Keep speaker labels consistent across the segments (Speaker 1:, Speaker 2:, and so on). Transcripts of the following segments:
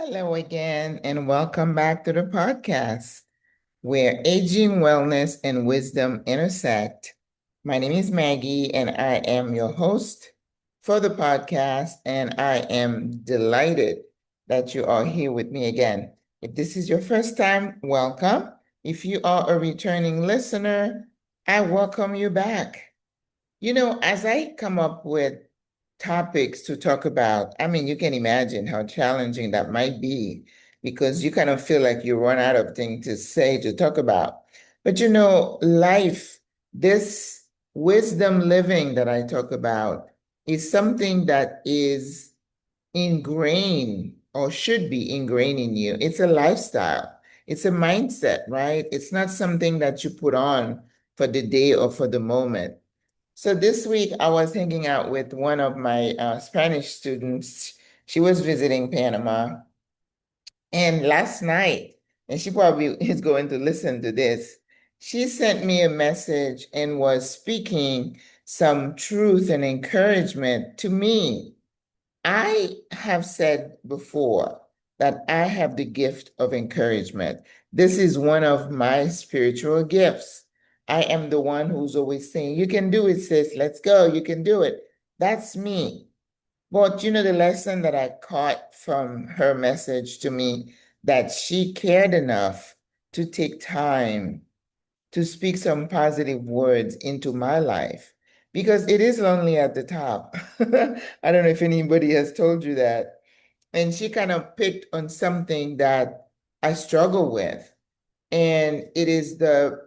Speaker 1: Hello again, and welcome back to the podcast where aging, wellness, and wisdom intersect. My name is Maggie, and I am your host for the podcast, and I am delighted that you are here with me again. If this is your first time, welcome. If you are a returning listener, I welcome you back. As I come up with topics to talk about, I mean, you can imagine how challenging that might be because you kind of feel like you run out of things to say, to talk about. But life, this wisdom living that I talk about is something that is ingrained or should be ingrained in you. It's a lifestyle. It's a mindset, right? It's not something that you put on for the day or for the moment. So this week I was hanging out with one of my Spanish students. She was visiting Panama. And last night, and she probably is going to listen to this, she sent me a message and was speaking some truth and encouragement to me. I have said before that I have the gift of encouragement. This is one of my spiritual gifts. I am the one who's always saying, "You can do it, sis. Let's go. You can do it." That's me. But the lesson that I caught from her message to me, that she cared enough to take time to speak some positive words into my life because it is lonely at the top. I don't know if anybody has told you that. And she kind of picked on something that I struggle with. And it is the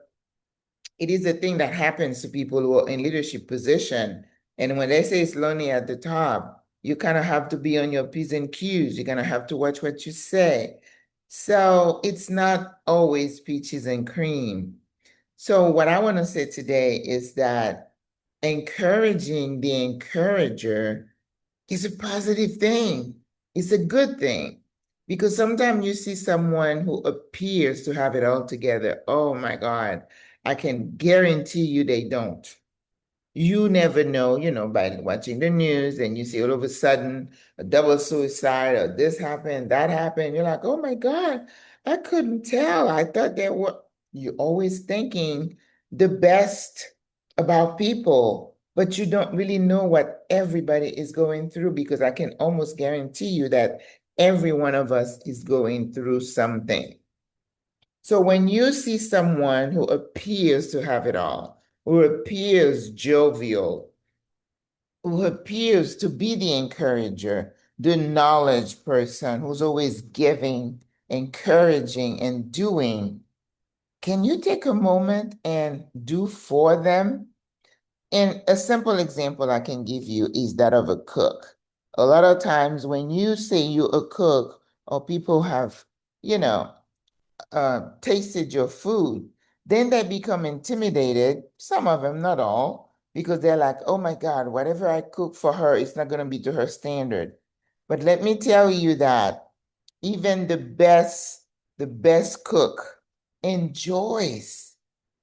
Speaker 1: thing that happens to people who are in leadership position. And when they say it's lonely at the top, you kind of have to be on your P's and Q's. You're gonna have to watch what you say. So it's not always peaches and cream. So what I want to say today is that encouraging the encourager is a positive thing. It's a good thing because sometimes you see someone who appears to have it all together. Oh my God, I can guarantee you they don't. You never know, by watching the news and you see all of a sudden a double suicide or this happened, that happened. You're like, oh my God, I couldn't tell. I thought they were, you're always thinking the best about people, but you don't really know what everybody is going through because I can almost guarantee you that every one of us is going through something. So when you see someone who appears to have it all, who appears jovial, who appears to be the encourager, the knowledge person who's always giving, encouraging, and doing, can you take a moment and do for them? And a simple example I can give you is that of a cook. A lot of times when you say you're a cook or people have, you know, tasted your food, then they become intimidated. Some of them, not all, because they're like, oh my God, whatever I cook for her, it's not going to be to her standard. But let me tell you that even the best cook enjoys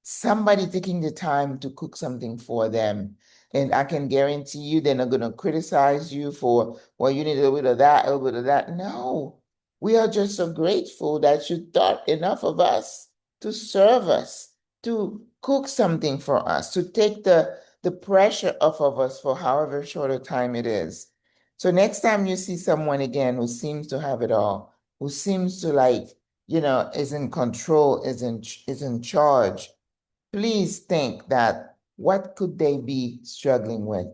Speaker 1: somebody taking the time to cook something for them. And I can guarantee you they're not going to criticize you for, well, you need a little bit of that, a little bit of that. No, we are just so grateful that you thought enough of us to serve us, to cook something for us, to take the pressure off of us for however short a time it is. So next time you see someone again who seems to have it all, who seems to is in control, is in charge, please think that what could they be struggling with?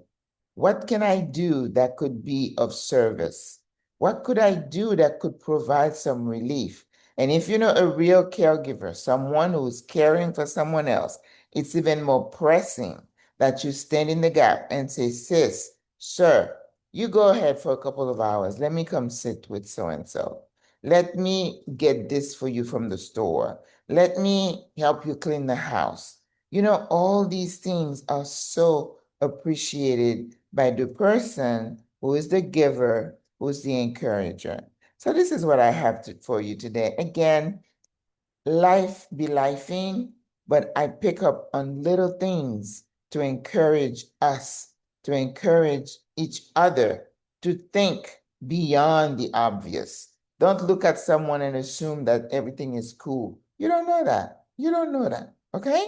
Speaker 1: What can I do that could be of service? What could I do that could provide some relief? And if you know a real caregiver, someone who's caring for someone else, it's even more pressing that you stand in the gap and say, sis, sir, you go ahead for a couple of hours. Let me come sit with so and so. Let me get this for you from the store. Let me help you clean the house. All these things are so appreciated by the person who is the giver, who's the encourager. So this is what I have for you today. Again, life be lifing, but I pick up on little things to encourage us, to encourage each other to think beyond the obvious, Don't look at someone and assume that everything is cool. You don't know that. You don't know that. Okay?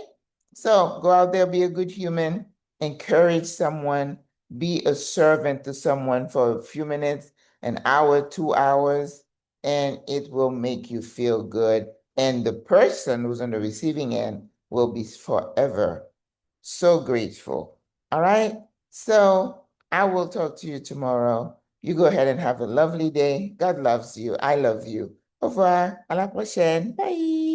Speaker 1: So go out there, be a good human, encourage someone, be a servant to someone for a few minutes, an hour, 2 hours, and it will make you feel good. And the person who's on the receiving end will be forever so grateful. All right? So I will talk to you tomorrow. You go ahead and have a lovely day. God loves you. I love you. Au revoir. À la prochaine. Bye.